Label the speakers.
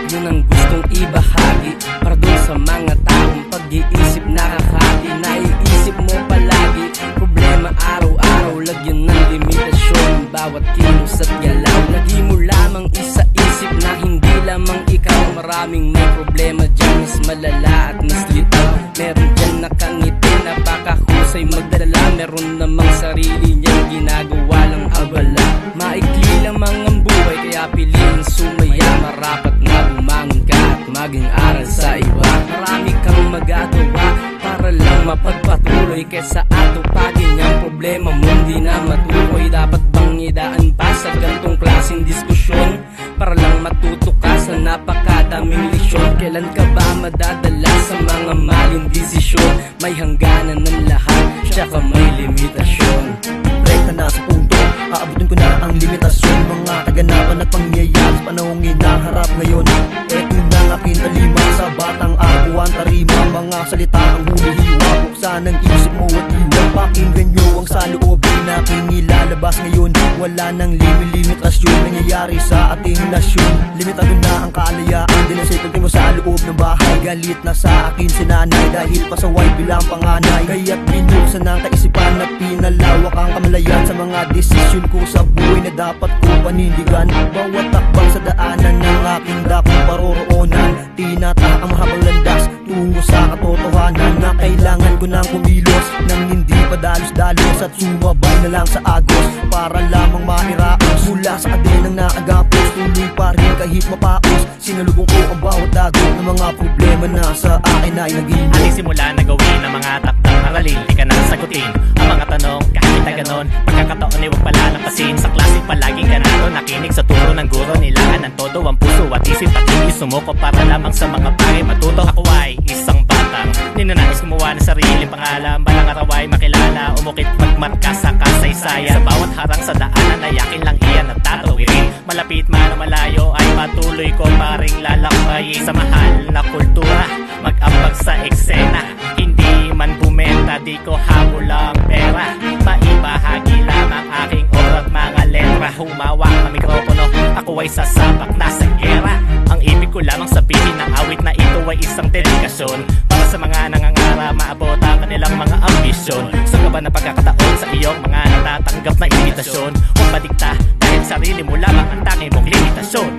Speaker 1: Yun ang gustong ibahagi para dun sa mga taong pag-iisip nakakati. Naiisip mo palagi problema araw-araw, lagyan ng limitasyon bawat kilos at galaw. Lagi mo lamang isa-isip na hindi lamang ikaw. Maraming may problema dyan, mas malala at mas litaw. Meron dyan nakangiti, napakahusay magdala. Meron namang sarili niyang ginagawa lang abala. Maikli lamang ang buhay kaya piliin sumaya. Marapat na bumangon ka at maging aral sa iba. Marami kang magagawa para lang mapagpatuloy, kesa atupagin ang problema mo hindi na matukoy. Dapat bang idaan pa sa gantong klaseng diskusyon para lang matuto ka sa napakadaming lesyon? Kailan ka ba madadala sa mga maling desisyon? May hangganan ng lahat, tsaka may limitasyon.
Speaker 2: Rekta na sa punto, aabutin ko na ang limitasyon. Mga kaganapan at pangyayari sa panahong inaharap ngayon. Eto na ang aking talima sa batang akuan tarima. Mga salita ang huli-hiwa, buksan ang isip mo at iwan. Pakinggan nyo ang saloobin na aking ilalabas ngayon. Wala nang limitasyon nangyayari sa ating nasyon. Limitado na ang kalayaan, din ang sipag mo sa loob ng bahay. Galit na sa akin si nanay dahil pasaway bilang panganay. Kaya't binuksan ang kaisipan at pinalawak ang kamalayan sa mga desisyon ko sa buhay na dapat ko panindigan. Bawat takbang sa daanan ng aking dakong paroroonan, tinata ang mahabang landas tungo sa katotohanan na kailangan ko nang kumilos nang hindi padalos-dalos at sumabay na lang sa agos para lamang mairaos. Mula sa kadenang nakagapos, tuloy pa rin kahit mapaos. Sinalubong ko ang bawat dagok ng mga problema na sa akin ay naging
Speaker 3: ating simula na gawin ang mga takdang aralin. Di ka na sagutin ang mga tanong kahit na ganon. Pagkakataon ay huwag palalampasin. Sa klase palaging ganado, nakinig sa turo ng guro. Nilaan ng todo ang puso at isip at hindi sumuko para lamang sa mga bagay matuto. Ako ay isang batang ninanais gumawa ng sarili pangalan. Balang araw ay makilala, umukit magmarka sa kasaysayan. Sa bawat harang sa daanan ay akin lang iyan at tatawirin. Malapit man o malayo ay patuloy ko pa ring lalakbayin. Sa mahal na kultura, mag-ambag sa eksena. Hindi man bumenta, di ko habol ang pera. Maibahagi lamang aking orat mga letra. Humawak ng mikropono, ako ay sasabak na sa gera. Ang ibig ko lamang sabihin ng awit na ito ay isang dedikasyon para sa mga nangangara, maabot ang kanilang mga ambisyon. Sa gaba na pagkakataon sa iyong mga natatanggap na imitasyon, huwag madikta dahil sarili mo lamang ang tanging mong limitasyon.